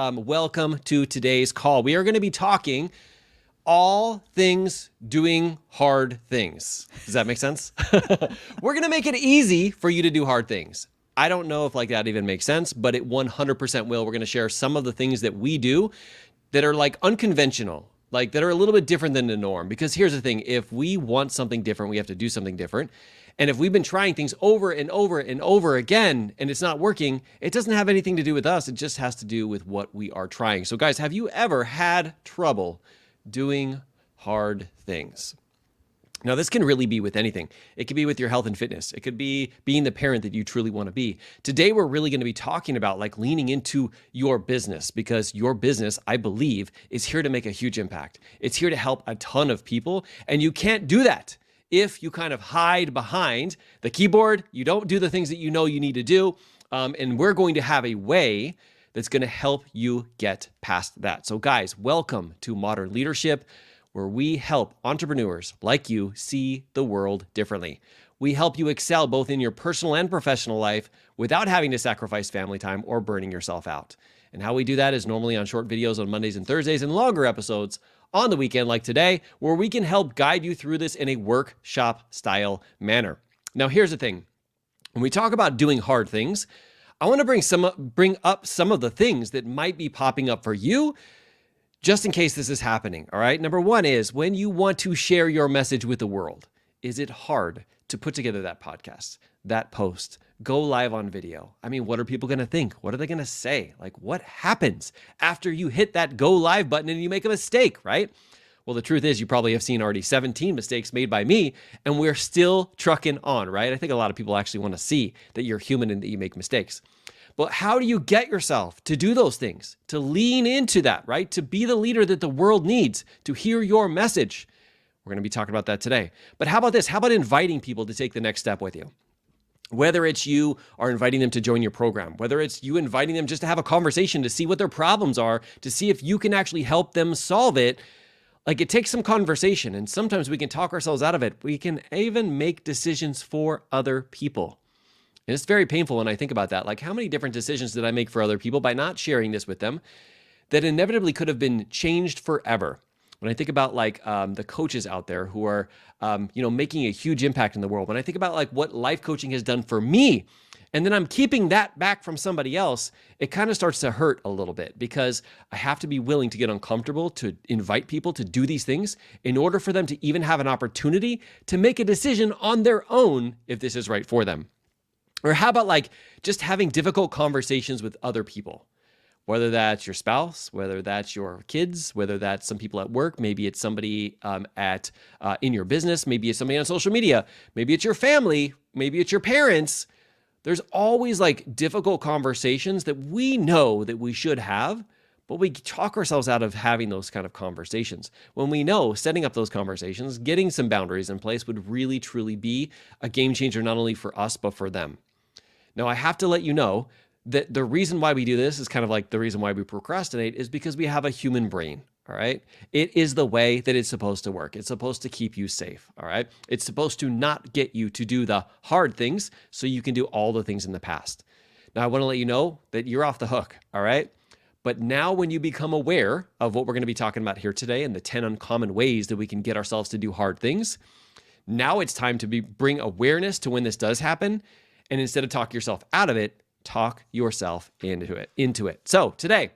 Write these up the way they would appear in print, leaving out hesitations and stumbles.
Welcome to today's call. We are going to be talking all things doing hard things. Does that make sense? We're going to make it easy for you to do hard things. I don't know if that even makes sense, but it 100% will. We're going to share some of the things that we do that are unconventional, that are a little bit different than the norm. Because here's the thing, if we want something different, we have to do something different. And if we've been trying things over and over and over again, and it's not working, it doesn't have anything to do with us. It just has to do with what we are trying. So guys, have you ever had trouble doing hard things? Now, this can really be with anything. It could be with your health and fitness. It could be being the parent that you truly want to be. Today, we're really going to be talking about leaning into your business, because your business, I believe, is here to make a huge impact. It's here to help a ton of people, and you can't do that if you kind of hide behind the keyboard. You don't do the things that you know you need to do, and we're going to have a way that's going to help you get past that. So guys, welcome to Modern Leadership, where we help entrepreneurs like you see the world differently. We help you excel both in your personal and professional life without having to sacrifice family time or burning yourself out. And how we do that is normally on short videos on Mondays and Thursdays and longer episodes on the weekend like today, where we can help guide you through this in a workshop style manner. Now, here's the thing. When we talk about doing hard things, I want to bring up some of the things that might be popping up for you, just in case this is happening, all right? Number one is, when you want to share your message with the world, is it hard to put together that podcast, that post, go live on video? I mean, what are people going to think? What are they going to say? What happens after you hit that go live button and you make a mistake, right? Well, the truth is, you probably have seen already 17 mistakes made by me, and we're still trucking on, right? I think a lot of people actually want to see that you're human and that you make mistakes. But how do you get yourself to do those things, to lean into that, right? To be the leader that the world needs, to hear your message? We're going to be talking about that today. But how about this? How about inviting people to take the next step with you? Whether it's you are inviting them to join your program, whether it's you inviting them just to have a conversation to see what their problems are, to see if you can actually help them solve it. It takes some conversation, and sometimes we can talk ourselves out of it. We can even make decisions for other people. And it's very painful when I think about that. How many different decisions did I make for other people by not sharing this with them that inevitably could have been changed forever? When I think about the coaches out there who are, making a huge impact in the world, when I think about what life coaching has done for me, and then I'm keeping that back from somebody else, it kind of starts to hurt a little bit, because I have to be willing to get uncomfortable to invite people to do these things in order for them to even have an opportunity to make a decision on their own if this is right for them. Or how about just having difficult conversations with other people? Whether that's your spouse, whether that's your kids, whether that's some people at work, maybe it's somebody in your business, maybe it's somebody on social media, maybe it's your family, maybe it's your parents. There's always difficult conversations that we know that we should have, but we talk ourselves out of having those kind of conversations. When we know setting up those conversations, getting some boundaries in place would really, truly be a game changer, not only for us, but for them. Now, I have to let you know that the reason why we do this is kind of the reason why we procrastinate, is because we have a human brain, all right? It is the way that it's supposed to work. It's supposed to keep you safe, all right? It's supposed to not get you to do the hard things so you can do all the things in the past. Now, I want to let you know that you're off the hook, all right? But now when you become aware of what we're going to be talking about here today and the 10 uncommon ways that we can get ourselves to do hard things, now it's time to bring awareness to when this does happen. And instead of talk yourself out of it, talk yourself into it. So today,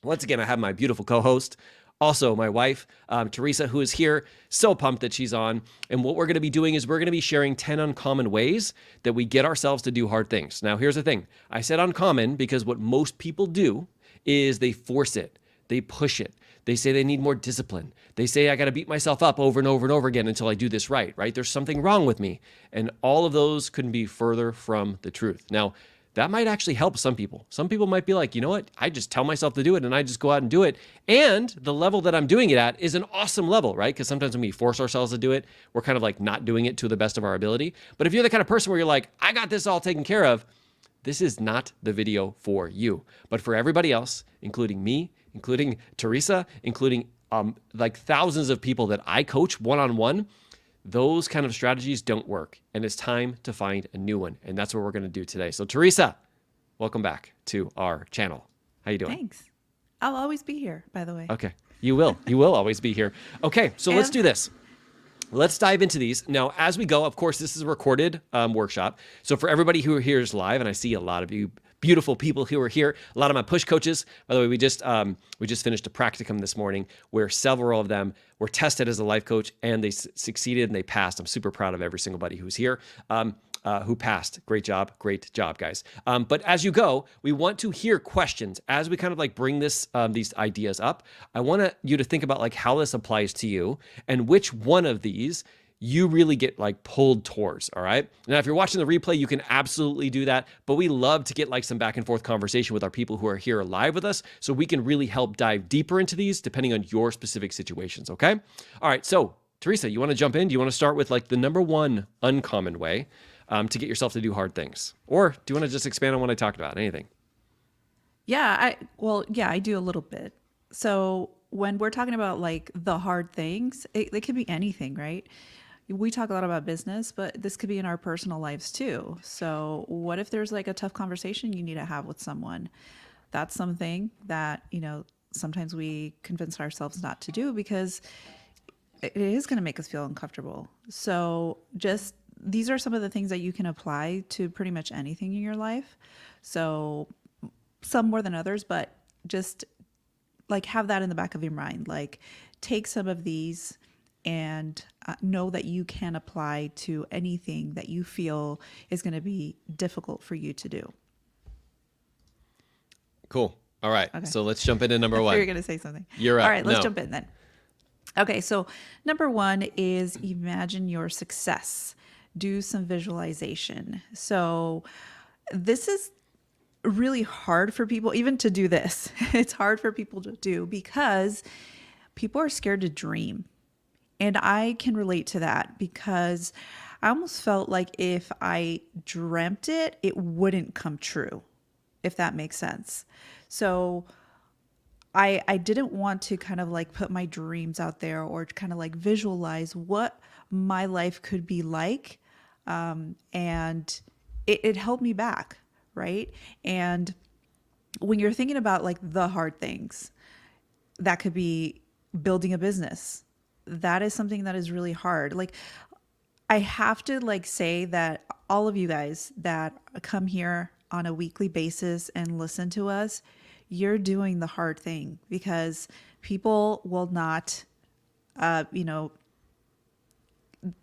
once again, I have my beautiful co-host, also my wife, Teresa, who is here. So pumped that she's on. And what we're going to be doing is we're going to be sharing 10 uncommon ways that we get ourselves to do hard things. Now, here's the thing. I said uncommon because what most people do is they force it. They push it. They say they need more discipline. They say, I got to beat myself up over and over and over again until I do this right? There's something wrong with me. And all of those couldn't be further from the truth. Now, that might actually help some people. Some people might be like, you know what? I just tell myself to do it and I just go out and do it. And the level that I'm doing it at is an awesome level, right? Because sometimes when we force ourselves to do it, we're kind of not doing it to the best of our ability. But if you're the kind of person where you're like, I got this all taken care of, this is not the video for you. But for everybody else, including me, including Teresa, including thousands of people that I coach one-on-one, those kind of strategies don't work. And it's time to find a new one. And that's what we're going to do today. So Teresa, welcome back to our channel. How you doing? Thanks. I'll always be here, by the way. Okay. You will. You will always be here. Okay. So let's And do this. Let's dive into these. Now, as we go, of course, this is a recorded workshop. So for everybody who hears live, and I see a lot of you beautiful people who are here, a lot of my push coaches. By the way, we just finished a practicum this morning where several of them were tested as a life coach and they succeeded and they passed. I'm super proud of every single buddy who's here. Who passed. Great job, guys. But as you go, we want to hear questions as we kind of like bring this these ideas up. I want you to think about like how this applies to you and which one of these you really get like pulled towards. All right. Now, if you're watching the replay, you can absolutely do that. But we love to get like some back and forth conversation with our people who are here live with us, so we can really help dive deeper into these depending on your specific situations. Okay. All right. So Teresa, you want to jump in? Do you want to start with like the number one uncommon way to get yourself to do hard things? Or do you want to just expand on what I talked about? Anything? yeah, I do a little bit. So when we're talking about like the hard things, it could be anything, right? We talk a lot about business, but this could be in our personal lives too. So what if there's like a tough conversation you need to have with someone? That's something that, sometimes we convince ourselves not to do because it is going to make us feel uncomfortable. So just these are some of the things that you can apply to pretty much anything in your life. So some more than others, but just like have that in the back of your mind. Like take some of these and know that you can apply to anything that you feel is going to be difficult for you to do. Cool. All right. Okay. So let's jump into number one. You're going to say something. You're up. All right, let's No. jump in then. Okay, so number one is imagine your success. Do some visualization. So this is really hard for people even to do this. It's hard for people to do because people are scared to dream. And I can relate to that because I almost felt like if I dreamt it, it wouldn't come true, if that makes sense. So I didn't want to kind of like put my dreams out there or kind of like visualize what my life could be like. And it held me back, right? And when you're thinking about like the hard things, that could be building a business. That is something that is really hard. Like I have to like say that all of you guys that come here on a weekly basis and listen to us, you're doing the hard thing because people will not,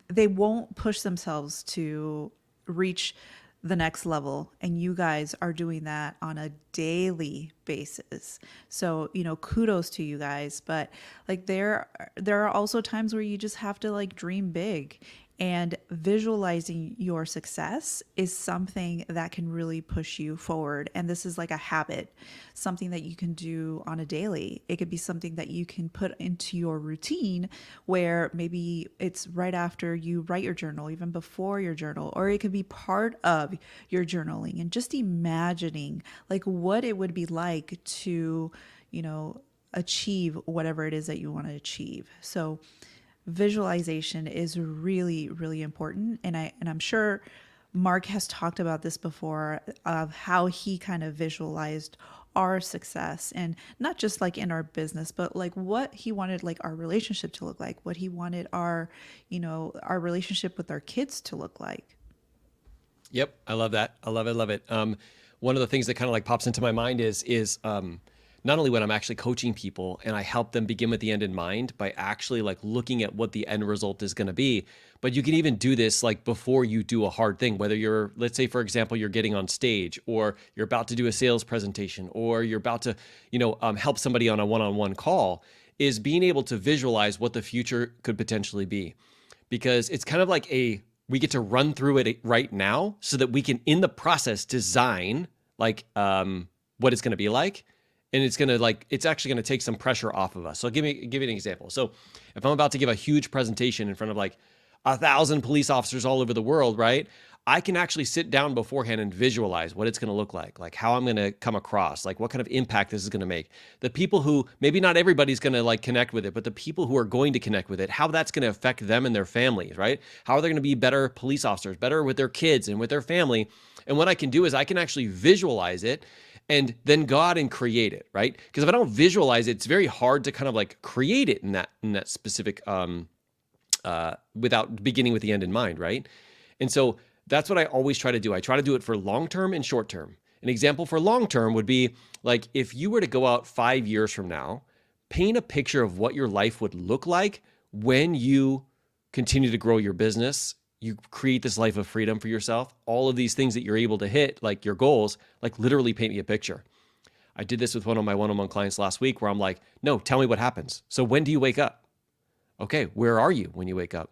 they won't push themselves to reach the next level. And you guys are doing that on a daily basis. So, kudos to you guys. But like there are also times where you just have to like dream big, and visualizing your success is something that can really push you forward. And this is like a habit, something that you can do on a daily. It could be something that you can put into your routine where maybe it's right after you write your journal, even before your journal, or it could be part of your journaling, and just imagining like what it would be like to, achieve whatever it is that you want to achieve. So visualization is really, really important. And I'm sure Mark has talked about this before of how he kind of visualized our success, and not just like in our business, but like what he wanted like our relationship to look like, what he wanted our relationship with our kids to look like. Yep. I love that. I love it. One of the things that kind of like pops into my mind is not only when I'm actually coaching people and I help them begin with the end in mind by actually like looking at what the end result is going to be, but you can even do this like before you do a hard thing, whether you're, let's say, for example, you're getting on stage, or you're about to do a sales presentation, or you're about to, help somebody on a one-on-one call, is being able to visualize what the future could potentially be. Because it's kind of like we get to run through it right now so that we can, in the process, design like what it's going to be like. And it's actually going to take some pressure off of us. So give you an example. So if I'm about to give a huge presentation in front of like 1,000 police officers all over the world, right? I can actually sit down beforehand and visualize what it's going to look like how I'm going to come across, like what kind of impact this is going to make. The people who, maybe not everybody's going to like connect with it, but the people who are going to connect with it, how that's going to affect them and their families, right? How are they going to be better police officers, better with their kids and with their family? And what I can do is I can actually visualize it. and then go out and create it, right? Because if I don't visualize it, it's very hard to kind of like create it in that specific without beginning with the end in mind, right? And so that's what I always try to do. I try to do it for long term and short term. An example for long term would be like if you were to go out 5 years from now, paint a picture of what your life would look like when you continue to grow your business. You create this life of freedom for yourself. All of these things that you're able to hit, like your goals, like literally paint me a picture. I did this with one of my one-on-one clients last week where I'm like, no, tell me what happens. So when do you wake up? Okay, where are you when you wake up?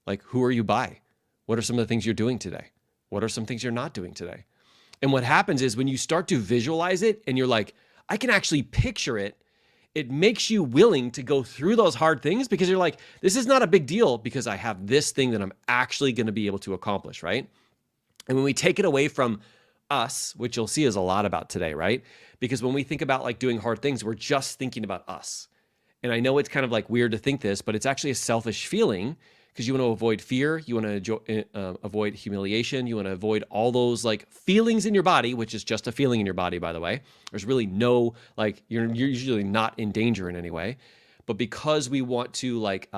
Like, who are you by? What are some of the things you're doing today? What are some things you're not doing today? And what happens is when you start to visualize it and you're like, I can actually picture it, it makes you willing to go through those hard things because you're like, this is not a big deal because I have this thing that I'm actually going to be able to accomplish, right? And when we take it away from us, which you'll see is a lot about today, right? Because when we think about like doing hard things, we're just thinking about us. And I know it's kind of like weird to think this, but it's actually a selfish feeling because you want to avoid fear, you want to avoid humiliation, you want to avoid all those like feelings in your body, which is just a feeling in your body, by the way. There's really no, like, you're usually not in danger in any way. But because we want to like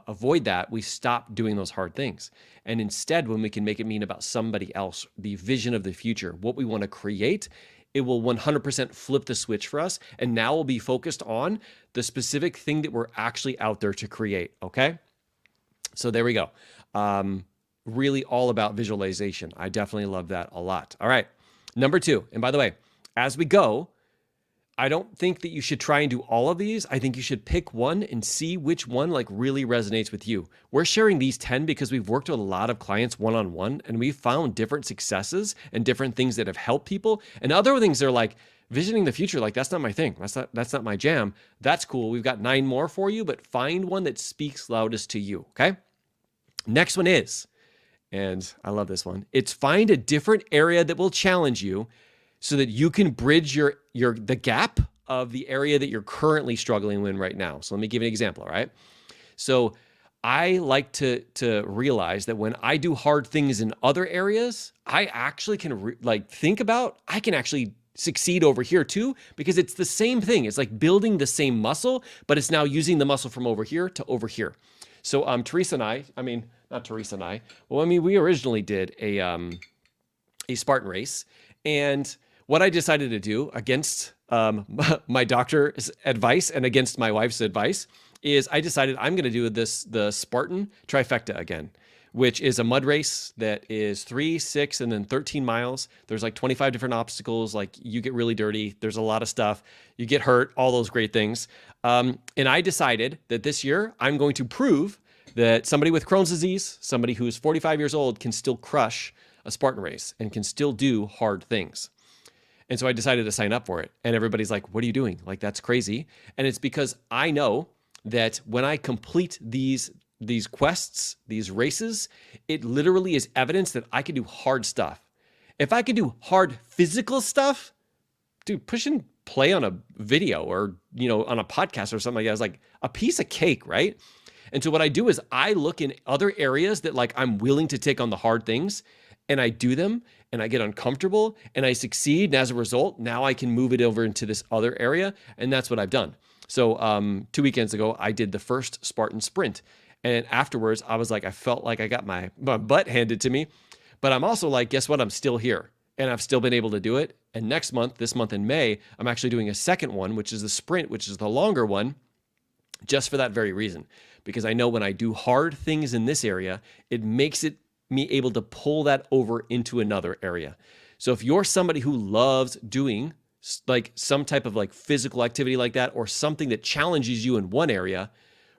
avoid that, we stop doing those hard things. And instead, when we can make it mean about somebody else, the vision of the future, what we want to create, it will 100% flip the switch for us. And now we'll be focused on the specific thing that we're actually out there to create, okay? So there we go. Really all about visualization. I definitely love that a lot. All right. Number 2. And by the way, as we go, I don't think that you should try and do all of these. I think you should pick one and see which one like really resonates with you. We're sharing these 10 because we've worked with a lot of clients one-on-one and we've found different successes and different things that have helped people. And other things are like visioning the future. Like that's not my thing. That's not my jam. That's cool. We've got 9 more for you, but find one that speaks loudest to you. Okay. Next one is, and I love this one, it's find a different area that will challenge you so that you can bridge the gap of the area that you're currently struggling with right now. So let me give you an example, all right? So I like to realize that when I do hard things in other areas, I actually can think about, I can actually succeed over here too, because it's the same thing. It's like building the same muscle, but it's now using the muscle from over here to over here. So Teresa and we originally did a Spartan race. And what I decided to do against my doctor's advice and against my wife's advice is I decided I'm going to do the Spartan trifecta again, which is a mud race that is 3, 6, and then 13 miles. There's like 25 different obstacles. Like you get really dirty. There's a lot of stuff. You get hurt, all those great things. And I decided that this year I'm going to prove that somebody with Crohn's disease, somebody who's 45 years old can still crush a Spartan race and can still do hard things. And so I decided to sign up for it. And everybody's like, what are you doing? Like, that's crazy. And it's because I know that when I complete these quests, these races, it literally is evidence that I can do hard stuff. If I could do hard physical stuff, dude, pushing play on a video or, on a podcast or something like that is like a piece of cake, right? And so what I do is I look in other areas that like I'm willing to take on the hard things and I do them and I get uncomfortable and I succeed. And as a result, now I can move it over into this other area. And that's what I've done. So 2 weekends ago, I did the first Spartan sprint. And afterwards, I was like, I felt like I got my butt handed to me. But I'm also like, guess what? I'm still here. And I've still been able to do it. And this month in May, I'm actually doing a second one, which is the sprint, which is the longer one, just for that very reason. Because I know when I do hard things in this area, it makes me able to pull that over into another area. So if you're somebody who loves doing like some type of like physical activity like that, or something that challenges you in one area,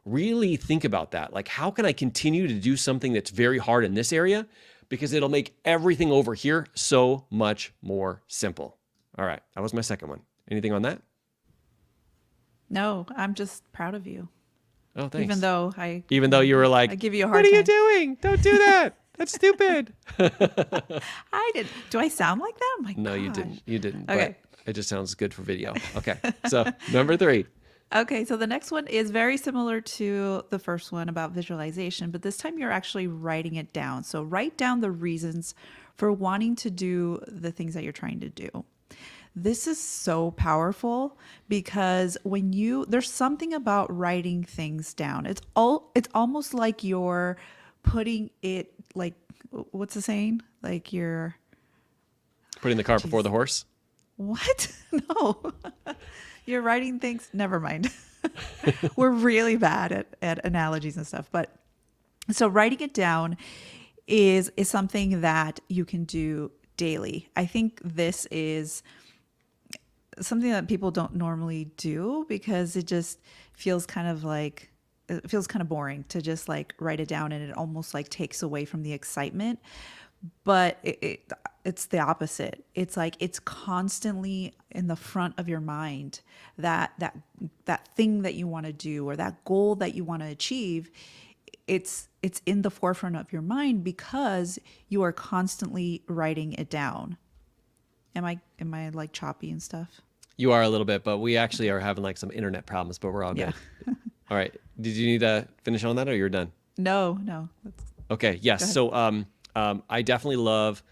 really think about that. Like, how can I continue to do something that's very hard in this area? Because it'll make everything over here so much more simple. All right, that was my second one. Anything on that? No, I'm just proud of you. Oh, thanks. Even though you were like, I give you a hard time. What are you doing? Don't do that. That's stupid. I did. Do I sound like that? Oh my No, gosh. you didn't. You didn't. Okay. But it just sounds good for video. Okay. So number 3. Okay. So the next one is very similar to the first one about visualization, but this time you're actually writing it down. So write down the reasons for wanting to do the things that you're trying to do. This is so powerful because there's something about writing things down. It's almost like you're putting it, like, what's the saying? Like you're, Putting the cart before geez, the horse. what? No. You're writing things. Never mind. We're really bad at analogies and stuff. But so writing it down is something that you can do daily. I think this is something that people don't normally do because it just feels kind of like, it feels kind of boring to just like write it down, and it almost like takes away from the excitement. But it's the opposite. It's like it's constantly in the front of your mind, that thing that you want to do or that goal that you want to achieve. It's in the forefront of your mind because you are constantly writing it down. Am I like choppy and stuff? You are a little bit, but we actually are having like some internet problems, but we're all Yeah. good. All right. Did you need to finish on that or you're done? No. Okay. Yes. Go ahead. So, I definitely love,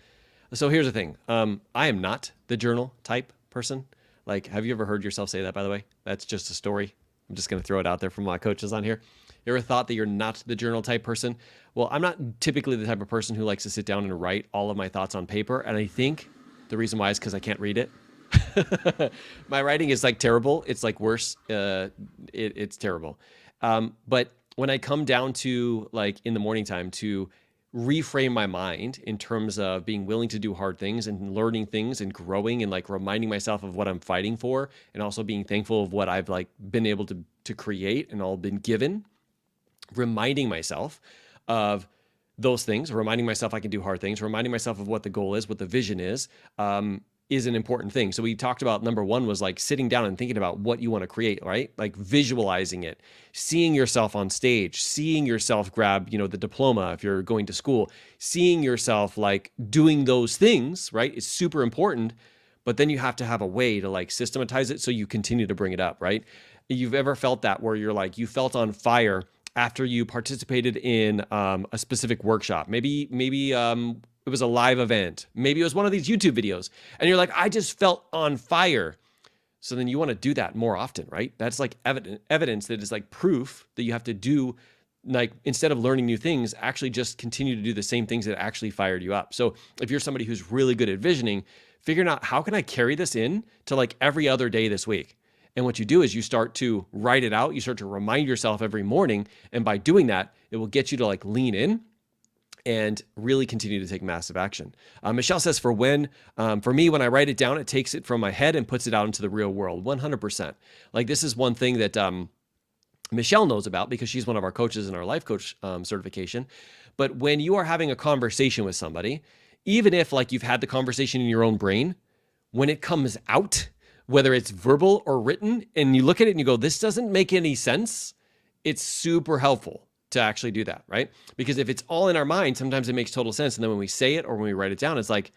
so here's the thing. I am not the journal type person. Like, have you ever heard yourself say that, by the way? That's just a story. I'm just going to throw it out there for my coaches on here. You ever thought that you're not the journal type person? Well, I'm not typically the type of person who likes to sit down and write all of my thoughts on paper. And I think the reason why is because I can't read it. My writing is like terrible. It's like worse. It's terrible. But when I come down to like in the morning time to reframe my mind in terms of being willing to do hard things and learning things and growing and like reminding myself of what I'm fighting for, and also being thankful of what I've like been able to create and all been given, reminding myself of those things, reminding myself I can do hard things, reminding myself of what the goal is, what the vision is an important thing. So we talked about number one was like sitting down and thinking about what you want to create, right? Like visualizing it, seeing yourself on stage, seeing yourself grab, the diploma if you're going to school, seeing yourself like doing those things, right? It's super important, but then you have to have a way to like systematize it so you continue to bring it up, right? You've ever felt that where you're like, you felt on fire after you participated in a specific workshop, maybe it was a live event. Maybe it was one of these YouTube videos and you're like, I just felt on fire. So then you want to do that more often, right? That's like evidence that is like proof that you have to do, like, instead of learning new things, actually just continue to do the same things that actually fired you up. So if you're somebody who's really good at visioning, figuring out how can I carry this in to like every other day this week? And what you do is you start to write it out. You start to remind yourself every morning. And by doing that, it will get you to like lean in and really continue to take massive action. Michelle says for me, when I write it down, it takes it from my head and puts it out into the real world, 100%. Like this is one thing that Michelle knows about because she's one of our coaches in our life coach certification. But when you are having a conversation with somebody, even if like you've had the conversation in your own brain, when it comes out, whether it's verbal or written, and you look at it and you go, this doesn't make any sense, it's super helpful to actually do that, right? Because if it's all in our mind, sometimes it makes total sense. And then when we say it or when we write it down, it's like,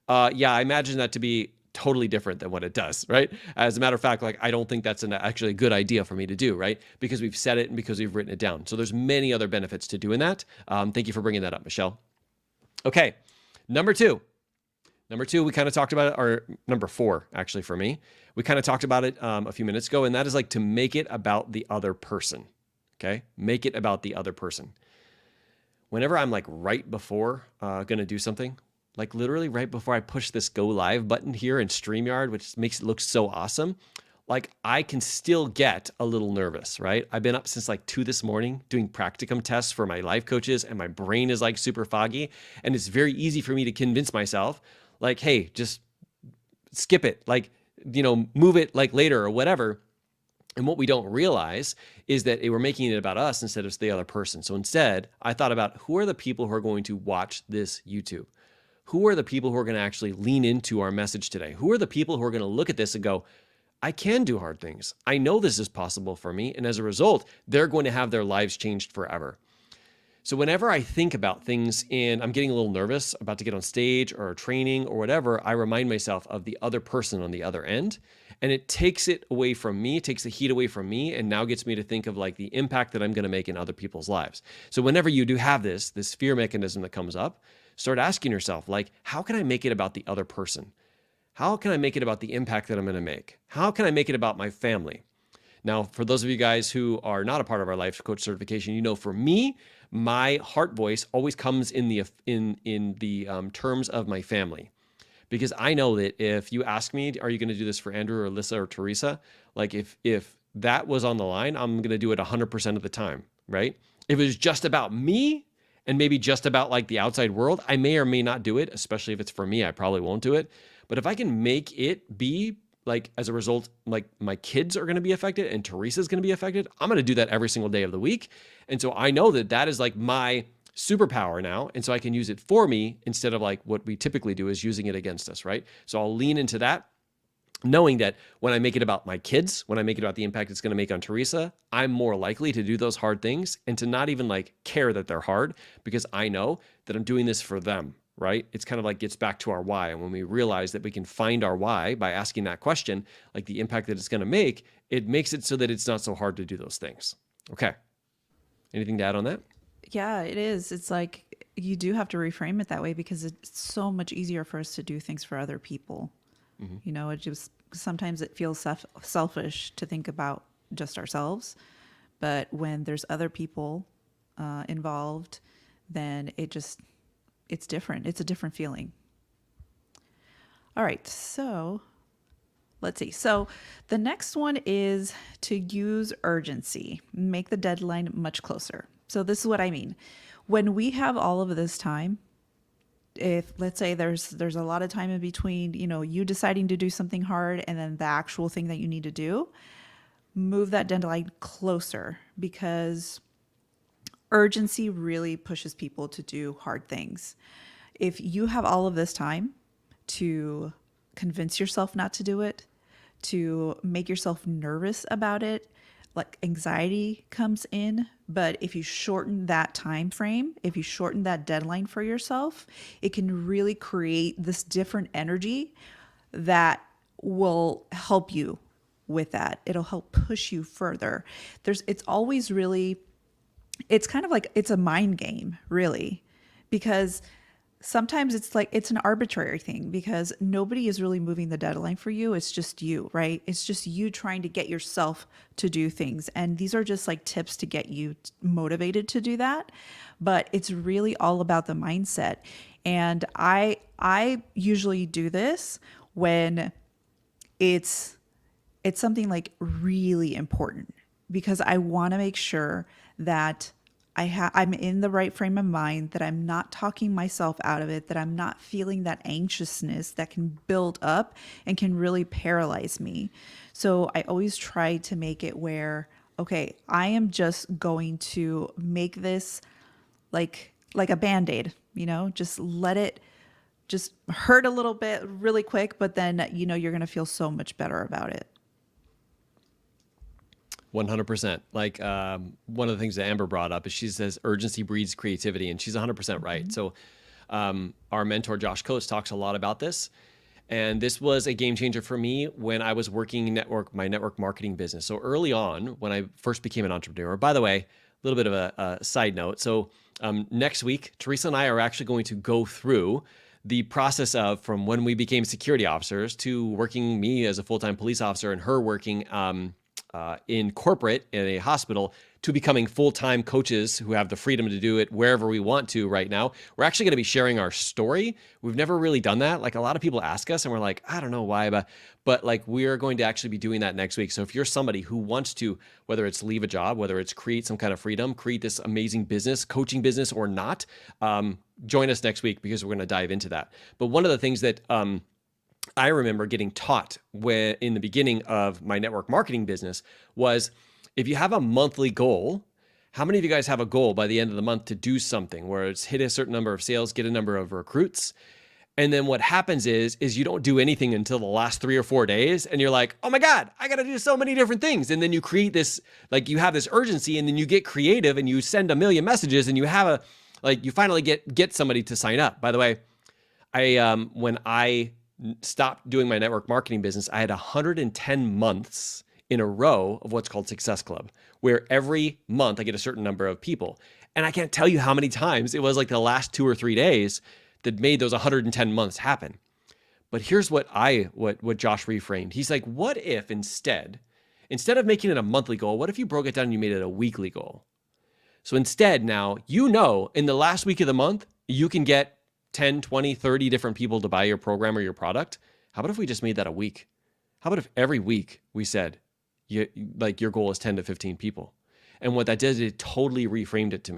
yeah, I imagine that to be totally different than what it does, right? As a matter of fact, like, I don't think that's actually a good idea for me to do, right? Because we've said it and because we've written it down. So there's many other benefits to doing that. Thank you for bringing that up, Michelle. Okay, number two, we kind of talked about it, or number four, actually, for me. We kind of talked about it a few minutes ago, and that is like to make it about the other person. Okay, make it about the other person. Whenever I'm like right before going to do something, like literally right before I push this go live button here in StreamYard, which makes it look so awesome, like I can still get a little nervous, right? I've been up since like 2 this morning doing practicum tests for my life coaches, and my brain is like super foggy. And it's very easy for me to convince myself like, hey, just skip it, like, move it like later or whatever. And what we don't realize is that we're making it about us instead of the other person. So instead, I thought about who are the people who are going to watch this YouTube? Who are the people who are going to actually lean into our message today? Who are the people who are going to look at this and go, I can do hard things. I know this is possible for me. And as a result, they're going to have their lives changed forever. So whenever I think about things and I'm getting a little nervous about to get on stage or training or whatever, I remind myself of the other person on the other end. And it takes it away from me, takes the heat away from me, and now gets me to think of like the impact that I'm going to make in other people's lives. So whenever you do have this fear mechanism that comes up, start asking yourself, like, how can I make it about the other person? How can I make it about the impact that I'm going to make? How can I make it about my family? Now, for those of you guys who are not a part of our life coach certification, you know, for me, my heart voice always comes in the terms of my family, because I know that if you ask me, are you going to do this for Andrew or Alyssa or Teresa? Like if that was on the line, I'm going to do it 100% of the time, right? If it was just about me and maybe just about like the outside world, I may or may not do it, especially if it's for me, I probably won't do it. But if I can make it be like, as a result, like my kids are going to be affected and Teresa's going to be affected, I'm going to do that every single day of the week. And so I know that that is like my superpower now. And so I can use it for me instead of like what we typically do is using it against us, right? So I'll lean into that, knowing that when I make it about my kids, when I make it about the impact it's going to make on Teresa, I'm more likely to do those hard things and to not even like care that they're hard, because I know that I'm doing this for them, right? It's kind of like gets back to our why. And when we realize that we can find our why by asking that question, like the impact that it's going to make, it makes it so that it's not so hard to do those things. Okay. Anything to add on that? Yeah, it is. It's like you do have to reframe it that way, because it's so much easier for us to do things for other people. You know, it just sometimes it feels selfish to think about just ourselves, but when there's other people involved, then it's different. It's a different feeling. All right, so let's see. So the next one is to use urgency, make the deadline much closer. So this is what I mean. When we have all of this time, if let's say there's a lot of time in between, you know, you deciding to do something hard and then the actual thing that you need to do, move that deadline closer, because urgency really pushes people to do hard things. If you have all of this time to convince yourself not to do it, to make yourself nervous about it, like anxiety comes in. But if you shorten that time frame, if you shorten that deadline for yourself, it can really create this different energy that will help you with that. It'll help push you further. It's always really, it's kind of like, it's a mind game, really, because sometimes it's like, it's an arbitrary thing, because nobody is really moving the deadline for you. It's just you, right? It's just you trying to get yourself to do things. And these are just like tips to get you motivated to do that. But it's really all about the mindset. And I usually do this when it's something like really important, because I want to make sure that I'm in the right frame of mind, that I'm not talking myself out of it, that I'm not feeling that anxiousness that can build up and can really paralyze me. So I always try to make it where, okay, I am just going to make this like a Band-Aid, you know, just let it just hurt a little bit really quick, but then, you know, you're going to feel so much better about it. 100%. Like one of the things that Amber brought up is she says urgency breeds creativity, and she's 100% right. So our mentor, Josh Coates, talks a lot about this. And this was a game changer for me when I was working my network marketing business. So early on, when I first became an entrepreneur, by the way, a little bit of a side note. So next week, Teresa and I are actually going to go through the process of from when we became security officers to working, me as a full-time police officer and her working in corporate in a hospital, to becoming full-time coaches who have the freedom to do it wherever we want to right now. We're actually going to be sharing our story. We've never really done that. Like a lot of people ask us and we're like, I don't know why, but like we're going to actually be doing that next week. So if you're somebody who wants to, whether it's leave a job, whether it's create some kind of freedom, create this amazing business, coaching business or not, join us next week, because we're going to dive into that. But one of the things that I remember getting taught in the beginning of my network marketing business was, if you have a monthly goal, how many of you guys have a goal by the end of the month to do something where it's hit a certain number of sales, get a number of recruits? And then what happens is you don't do anything until the last 3 or 4 days. And you're like, oh my God, I got to do so many different things. And then you create this, like you have this urgency, and then you get creative and you send a million messages, and you have you finally get somebody to sign up. By the way, when I stopped doing my network marketing business, I had 110 months in a row of what's called Success Club, where every month I get a certain number of people. And I can't tell you how many times it was like the last 2 or 3 days that made those 110 months happen. But here's what Josh reframed. He's like, what if instead of making it a monthly goal, what if you broke it down and you made it a weekly goal? So instead now, in the last week of the month, you can get 10, 20, 30 different people to buy your program or your product. How about if we just made that a week? How about if every week we said, your goal is 10 to 15 people? And what that did, it totally reframed it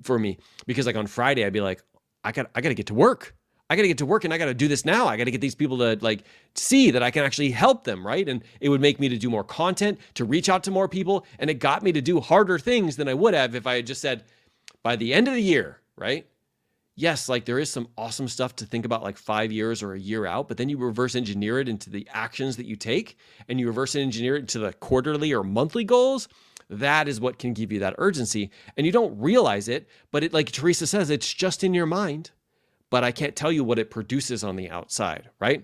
for me. Because like on Friday, I'd be like, I got to get to work. I got to get to work and I got to do this now. I got to get these people to like see that I can actually help them, right? And it would make me to do more content, to reach out to more people. And it got me to do harder things than I would have if I had just said, by the end of the year, right? Yes, like there is some awesome stuff to think about like 5 years or a year out, but then you reverse engineer it into the actions that you take and you reverse engineer it into the quarterly or monthly goals. That is what can give you that urgency. And you don't realize it, but it, like Teresa says, it's just in your mind, but I can't tell you what it produces on the outside, right?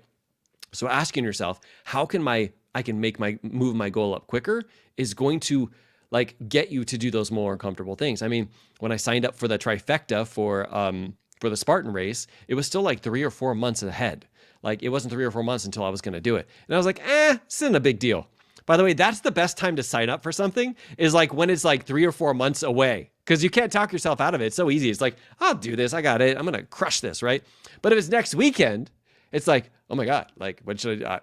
So asking yourself, how can I can move my goal up quicker is going to like get you to do those more uncomfortable things. I mean, when I signed up for the trifecta for the Spartan race, it was still like 3 or 4 months ahead. Like it wasn't 3 or 4 months until I was going to do it. And I was like, this isn't a big deal. By the way, that's the best time to sign up for something is like when it's like 3 or 4 months away, because you can't talk yourself out of it. It's so easy. It's like, I'll do this. I got it. I'm going to crush this, right? But if it's next weekend, it's like, oh my God, like what should I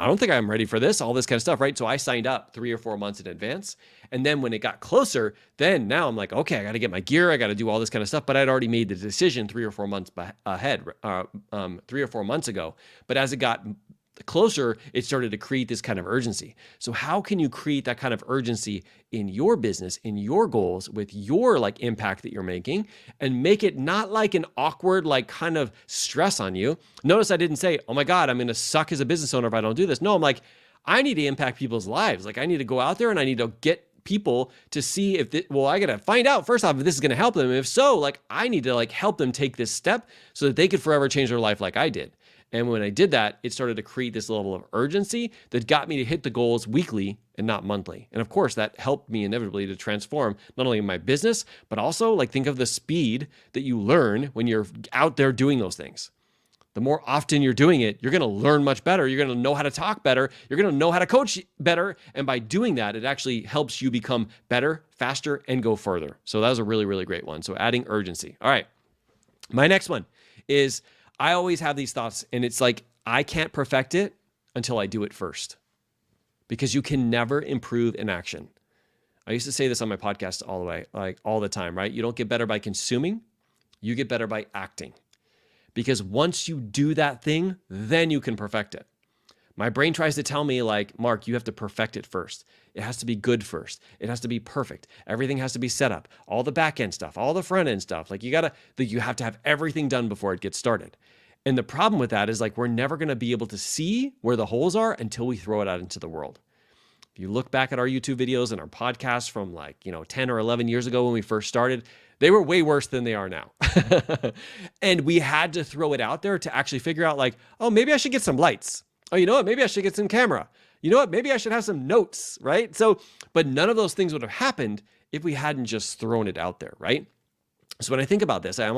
don't think I'm ready for this, all this kind of stuff, right? So I signed up 3 or 4 months in advance. And then when it got closer, then now I'm like, okay, I got to get my gear. I got to do all this kind of stuff. But I'd already made the decision 3 or 4 months ahead, 3 or 4 months ago. But as it got closer, it started to create this kind of urgency. So how can you create that kind of urgency in your business, in your goals, with your like impact that you're making, and make it not like an awkward, like kind of stress on you? Notice I didn't say, oh my God, I'm going to suck as a business owner if I don't do this. No, I'm like, I need to impact people's lives. Like I need to go out there and I need to get people to see if I got to find out first off if this is going to help them. If so, like I need to like help them take this step so that they could forever change their life like I did. And when I did that, it started to create this level of urgency that got me to hit the goals weekly and not monthly. And of course, that helped me inevitably to transform not only my business, but also like think of the speed that you learn when you're out there doing those things. The more often you're doing it, you're going to learn much better. You're going to know how to talk better. You're going to know how to coach better. And by doing that, it actually helps you become better, faster, and go further. So that was a really, really great one. So adding urgency. All right. My next one is I always have these thoughts and it's like, I can't perfect it until I do it first, because you can never improve in action. I used to say this on my podcast all the time, right? You don't get better by consuming, you get better by acting. Because once you do that thing, then you can perfect it. My brain tries to tell me like, Mark, you have to perfect it first. It has to be good first. It has to be perfect. Everything has to be set up. All the back end stuff, all the front end stuff. Like you have to have everything done before it gets started. And the problem with that is like, we're never going to be able to see where the holes are until we throw it out into the world. If you look back at our YouTube videos and our podcasts from 10 or 11 years ago when we first started, they were way worse than they are now. And we had to throw it out there to actually figure out like, oh, maybe I should get some lights. Oh, you know what? Maybe I should get some camera. You know what? Maybe I should have some notes, right? So, but none of those things would have happened if we hadn't just thrown it out there, right? So when I think about this, I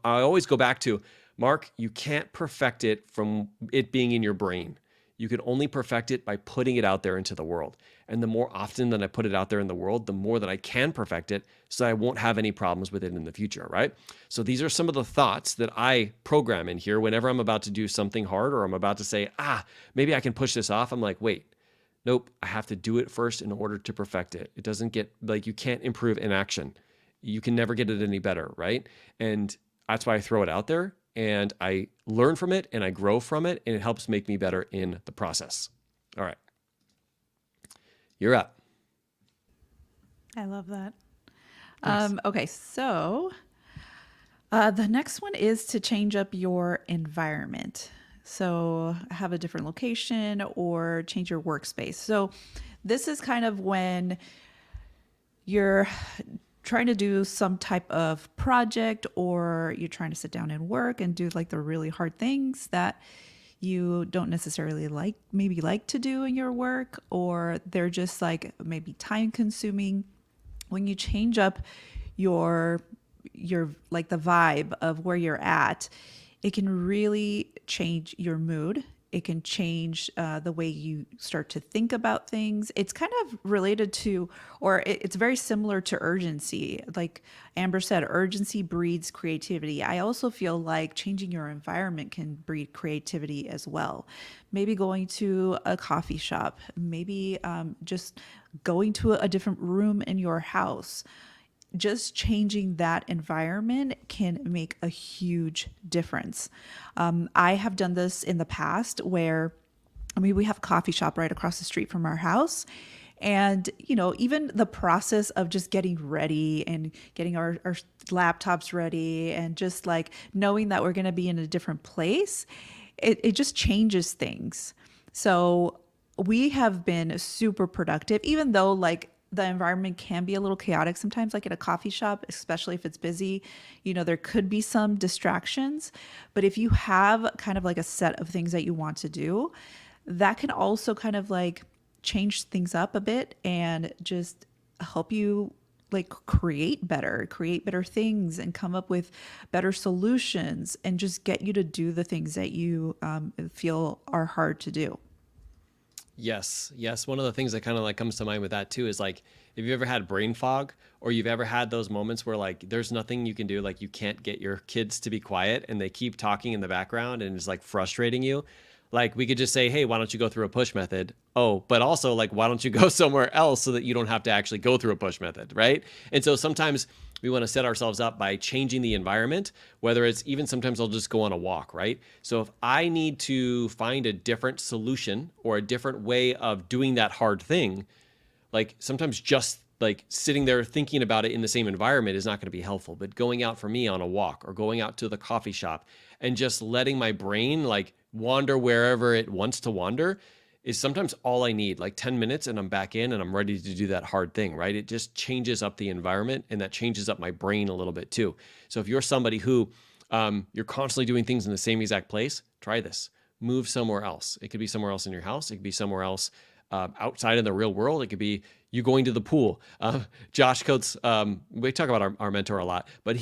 always go back to, Mark, you can't perfect it from it being in your brain. You can only perfect it by putting it out there into the world. And the more often that I put it out there in the world, the more that I can perfect it so I won't have any problems with it in the future, right? So these are some of the thoughts that I program in here whenever I'm about to do something hard or I'm about to say, maybe I can push this off. I'm like, wait, nope, I have to do it first in order to perfect it. It doesn't get, like, you can't improve in action. You can never get it any better, right? And that's why I throw it out there and I learn from it and I grow from it and it helps make me better in the process. All right. You're up. I love that. Nice. Okay, so the next one is to change up your environment. So have a different location or change your workspace. So this is kind of when you're trying to do some type of project or you're trying to sit down and work and do like the really hard things that you don't necessarily like to do in your work, or they're just like maybe time consuming. When you change up your like the vibe of where you're at, it can really change your mood. It can change the way you start to think about things. It's kind of related to, or it's very similar to urgency. Like Amber said, urgency breeds creativity. I also feel like changing your environment can breed creativity as well. Maybe going to a coffee shop, maybe just going to a different room in your house, just changing that environment can make a huge difference. I have done this in the past where, I mean, we have a coffee shop right across the street from our house. And, even the process of just getting ready and getting our laptops ready and just like knowing that we're going to be in a different place, it just changes things. So we have been super productive, even though like the environment can be a little chaotic sometimes, like at a coffee shop, especially if it's busy. There could be some distractions, but if you have kind of like a set of things that you want to do, that can also kind of like change things up a bit and just help you like create better things and come up with better solutions and just get you to do the things that you feel are hard to do. Yes. One of the things that kind of like comes to mind with that too is like, if you've ever had brain fog or you've ever had those moments where like there's nothing you can do, like you can't get your kids to be quiet and they keep talking in the background and it's like frustrating you. Like we could just say, hey, why don't you go through a push method? Oh, but also like, why don't you go somewhere else so that you don't have to actually go through a push method, right? And so sometimes we want to set ourselves up by changing the environment, whether it's even sometimes I'll just go on a walk, right? So if I need to find a different solution or a different way of doing that hard thing, like sometimes just like sitting there thinking about it in the same environment is not going to be helpful, but going out for me on a walk or going out to the coffee shop and just letting my brain like wander wherever it wants to wander is sometimes all I need, like 10 minutes and I'm back in and I'm ready to do that hard thing, right? It just changes up the environment and that changes up my brain a little bit too. So if you're somebody who you're constantly doing things in the same exact place, try this. Move somewhere else. It could be somewhere else in your house. It could be somewhere else outside in the real world. It could be you going to the pool. Josh Coates, we talk about our mentor a lot, but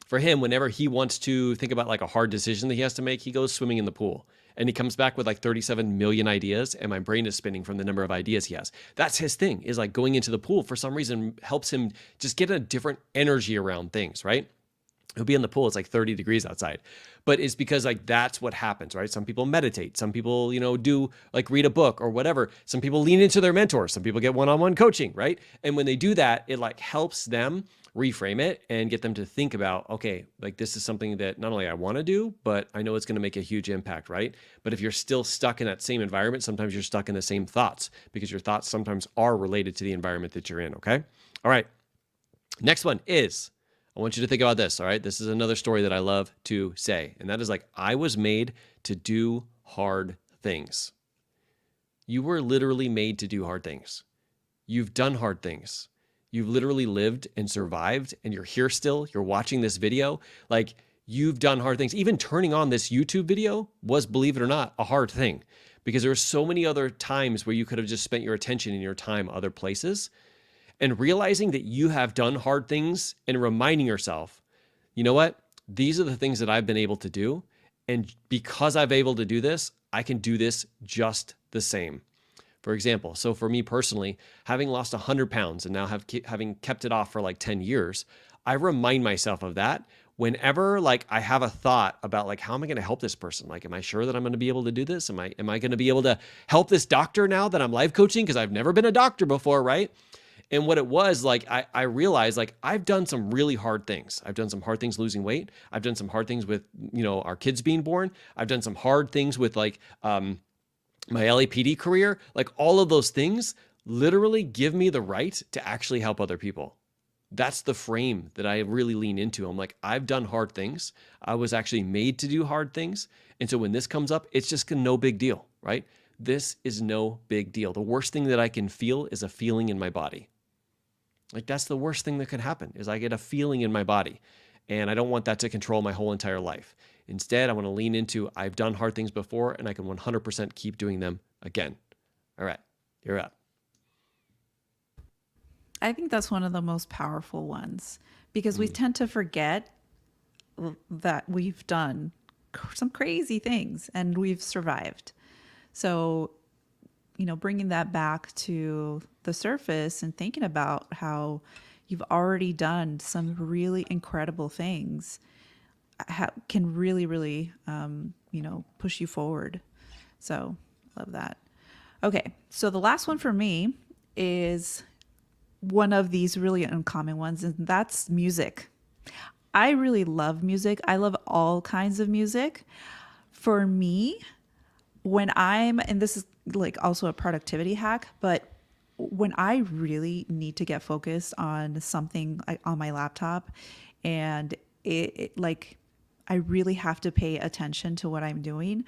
for him, whenever he wants to think about like a hard decision that he has to make, he goes swimming in the pool. And he comes back with like 37 million ideas, and my brain is spinning from the number of ideas he has. That's his thing, is like going into the pool for some reason helps him just get a different energy around things, right? He'll be in the pool, it's like 30 degrees outside. But it's because like that's what happens, right? Some people meditate, some people, do like read a book or whatever. Some people lean into their mentors, some people get one-on-one coaching, right? And when they do that, it like helps them reframe it and get them to think about, okay, like this is something that not only I want to do, but I know it's going to make a huge impact, right? But if you're still stuck in that same environment, sometimes you're stuck in the same thoughts because your thoughts sometimes are related to the environment that you're in, okay? All right. Next one is, I want you to think about this, all right? This is another story that I love to say, and that is like, I was made to do hard things. You were literally made to do hard things. You've done hard things. You've literally lived and survived, and you're here still. You're watching this video. Like, you've done hard things. Even turning on this YouTube video was, believe it or not, a hard thing because there are so many other times where you could have just spent your attention and your time other places. And realizing that you have done hard things and reminding yourself, you know what? These are the things that I've been able to do. And because I've able to do this, I can do this just the same. For example, so for me personally, having lost 100 pounds and now having kept it off for like 10 years, I remind myself of that whenever like I have a thought about like, how am I going to help this person? Like, am I sure that I'm going to be able to do this? Am I going to be able to help this doctor now that I'm life coaching? Because I've never been a doctor before, right? And what it was like, I realized like I've done some really hard things. I've done some hard things losing weight. I've done some hard things with, our kids being born. I've done some hard things with like my LAPD career. Like all of those things literally give me the right to actually help other people. That's the frame that I really lean into. I'm like, I've done hard things. I was actually made to do hard things. And so when this comes up, it's just no big deal, right? This is no big deal. The worst thing that I can feel is a feeling in my body. Like that's the worst thing that could happen is I get a feeling in my body and I don't want that to control my whole entire life. Instead, I want to lean into I've done hard things before and I can 100% keep doing them again. All right, you're up. I think that's one of the most powerful ones because we tend to forget that we've done some crazy things, and we've survived. So, bringing that back to the surface and thinking about how you've already done some really incredible things can really, really, push you forward. So, love that. Okay, so the last one for me is one of these really uncommon ones, and that's music. I really love music. I love all kinds of music. For me, and this is like also a productivity hack, but when I really need to get focused on something on my laptop and like I really have to pay attention to what I'm doing,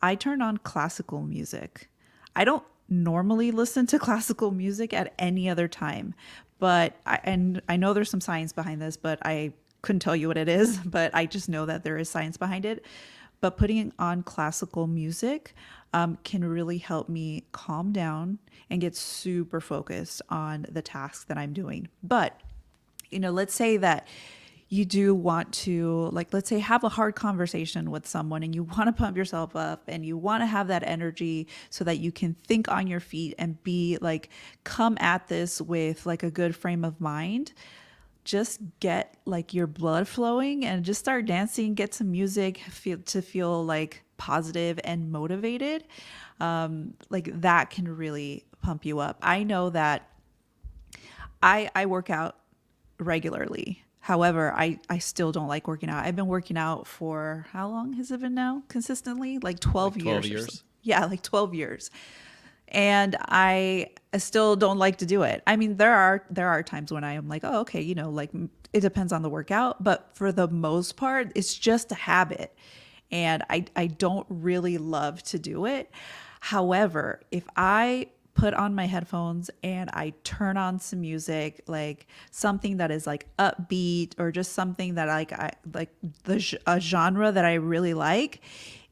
I turn on classical music. I don't normally listen to classical music at any other time, but I know there's some science behind this, but I couldn't tell you what it is, but I just know that there is science behind it. But putting on classical music can really help me calm down and get super focused on the task that I'm doing. But, let's say that you do want to, like, let's say have a hard conversation with someone and you want to pump yourself up and you want to have that energy so that you can think on your feet and be like, come at this with like a good frame of mind. Just get like your blood flowing and just start dancing, get some music feel like positive and motivated. Like that can really pump you up. I know that I work out regularly. However, I still don't like working out. I've been working out for how long has it been now? Consistently? Like 12 Like years. 12 years? Yeah, like 12 years. And I still don't like to do it. I mean, there are times when I am like, oh, okay, like it depends on the workout, but for the most part, it's just a habit. And I don't really love to do it. However, if I put on my headphones and I turn on some music, like something that is like upbeat or just something that I like a genre that I really like,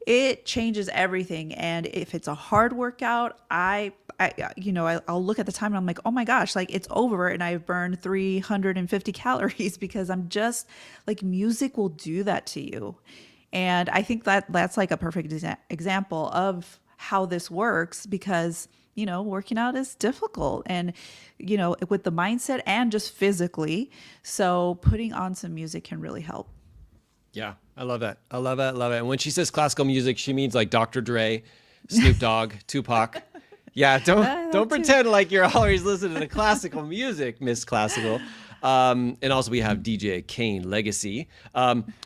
it changes everything. And if it's a hard workout, I'll look at the time and I'm like, oh my gosh, like it's over and I've burned 350 calories because I'm just like, music will do that to you. And I think that's like a perfect example of how this works because, working out is difficult and, with the mindset and just physically. So putting on some music can really help. Yeah, I love that. I love it. Love it. And when she says classical music, she means like Dr. Dre, Snoop Dogg, Tupac. Yeah, don't pretend like you're always listening to classical music, Miss Classical. And also we have DJ Kane Legacy.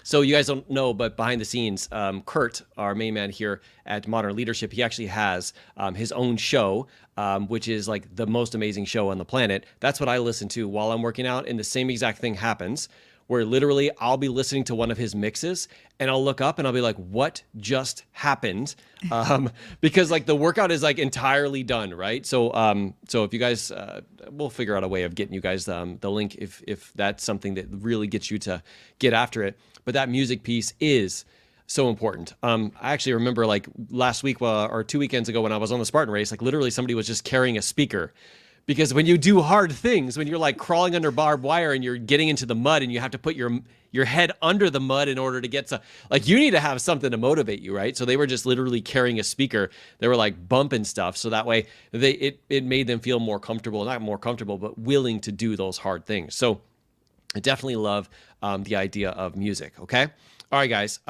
So you guys don't know, but behind the scenes, Kurt, our main man here at Modern Leadership, he actually has his own show, which is like the most amazing show on the planet. That's what I listen to while I'm working out, and the same exact thing happens. Where literally I'll be listening to one of his mixes and I'll look up and I'll be like, what just happened? Because like the workout is like entirely done, right? So if you guys, we'll figure out a way of getting you guys the link if that's something that really gets you to get after it. But that music piece is so important. I actually remember like last week or 2 weekends ago when I was on the Spartan race, like literally somebody was just carrying a speaker. Because when you do hard things, when you're like crawling under barbed wire and you're getting into the mud and you have to put your head under the mud in order to get to, like, you need to have something to motivate you, right? So they were just literally carrying a speaker. They were like bumping stuff. So that way it made them feel more comfortable, not more comfortable, but willing to do those hard things. So I definitely love the idea of music. Okay. All right, guys.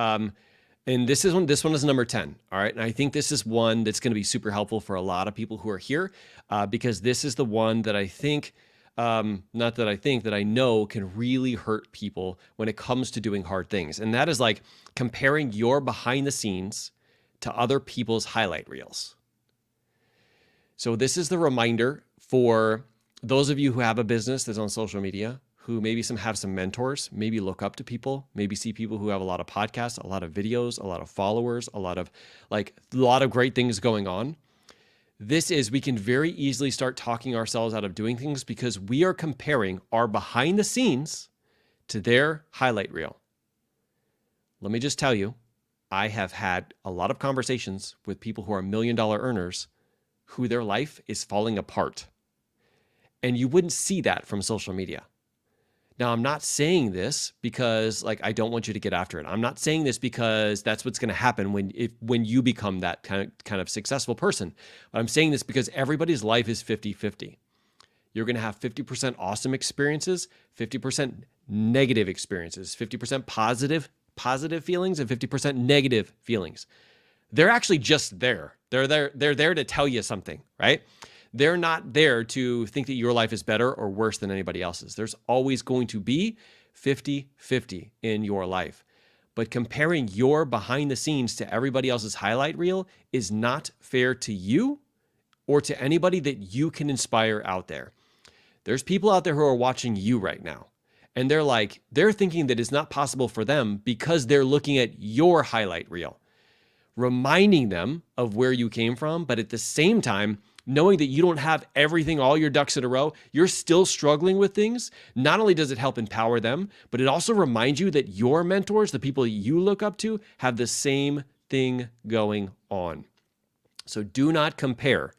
And this one is number 10. All right. And I think this is one that's going to be super helpful for a lot of people who are here because this is the one that I think, not that I think, that I know can really hurt people when it comes to doing hard things. And that is like comparing your behind the scenes to other people's highlight reels. So this is the reminder for those of you who have a business that's on social media, who maybe have some mentors, maybe look up to people, maybe see people who have a lot of podcasts, a lot of videos, a lot of followers, a lot of great things going on. We can very easily start talking ourselves out of doing things because we are comparing our behind the scenes to their highlight reel. Let me just tell you, I have had a lot of conversations with people who are $1 million earners who their life is falling apart. And you wouldn't see that from social media. Now, I'm not saying this because like I don't want you to get after it. I'm not saying this because that's what's going to happen when you become that kind of successful person. But I'm saying this because everybody's life is 50-50. You're going to have 50% awesome experiences, 50% negative experiences, 50% positive feelings, and 50% negative feelings. They're actually just there. They're there to tell you something, right? They're not there to think that your life is better or worse than anybody else's. There's always going to be 50-50 in your life. But comparing your behind the scenes to everybody else's highlight reel is not fair to you or to anybody that you can inspire out there. There's people out there who are watching you right now, and they're thinking that it's not possible for them because they're looking at your highlight reel, reminding them of where you came from, but at the same time, knowing that you don't have everything, all your ducks in a row, you're still struggling with things. Not only does it help empower them, but it also reminds you that your mentors, the people you look up to, have the same thing going on. So do not compare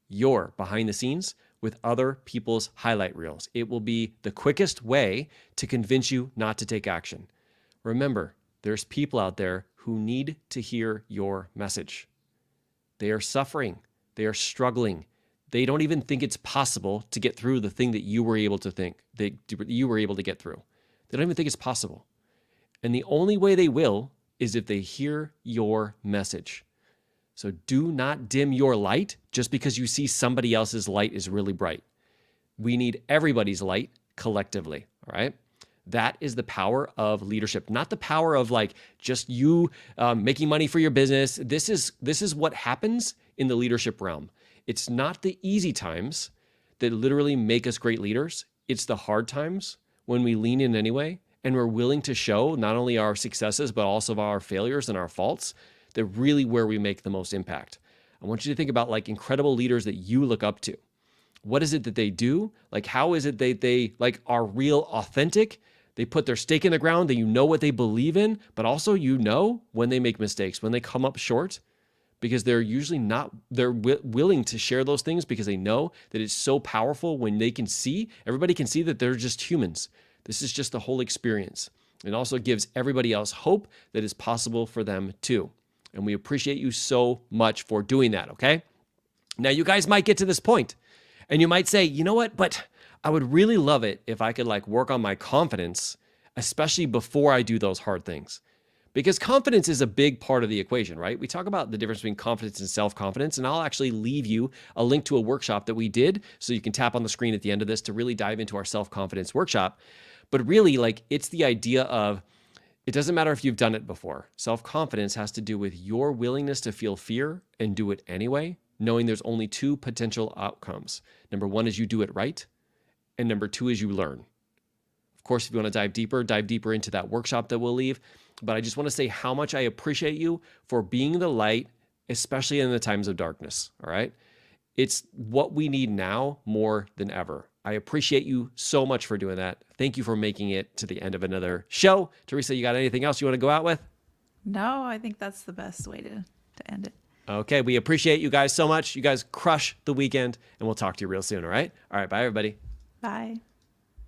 your behind the scenes with other people's highlight reels. It will be the quickest way to convince you not to take action. Remember, there's people out there who need to hear your message. They are suffering. They are struggling. They don't even think it's possible to get through the thing that you were able to get through. They don't even think it's possible. And the only way they will is if they hear your message. So do not dim your light just because you see somebody else's light is really bright. We need everybody's light collectively, all right? That is the power of leadership, not the power of like just you making money for your business. This is what happens in the leadership realm. It's not the easy times that literally make us great leaders. It's the hard times when we lean in anyway and we're willing to show not only our successes, but also our failures and our faults. That really where we make the most impact. I want you to think about like incredible leaders that you look up to. What is it that they do? Like, how is it they like are real authentic? They put their stake in the ground, that you know what they believe in, but also you know when they make mistakes, when they come up short, because they're usually not, they're willing to share those things because they know that it's so powerful when they can see, everybody can see that they're just humans. This is just the whole experience. It also gives everybody else hope that it's possible for them too. And we appreciate you so much for doing that, okay? Now, you guys might get to this point and you might say, you know what, but I would really love it if I could like work on my confidence, especially before I do those hard things. Because confidence is a big part of the equation, right? We talk about the difference between confidence and self-confidence, and I'll actually leave you a link to a workshop that we did so you can tap on the screen at the end of this to really dive into our self-confidence workshop. But really, like, it's the idea of it doesn't matter if you've done it before. Self-confidence has to do with your willingness to feel fear and do it anyway, knowing there's only two potential outcomes. Number one is you do it right, and number two is you learn. Of course, if you want to dive deeper into that workshop that we'll leave. But I just want to say how much I appreciate you for being the light, especially in the times of darkness, all right? It's what we need now more than ever. I appreciate you so much for doing that. Thank you for making it to the end of another show. Teresa, you got anything else you want to go out with? No, I think that's the best way to end it. Okay, we appreciate you guys so much. You guys crush the weekend, and we'll talk to you real soon, all right? All right, bye, everybody. Bye.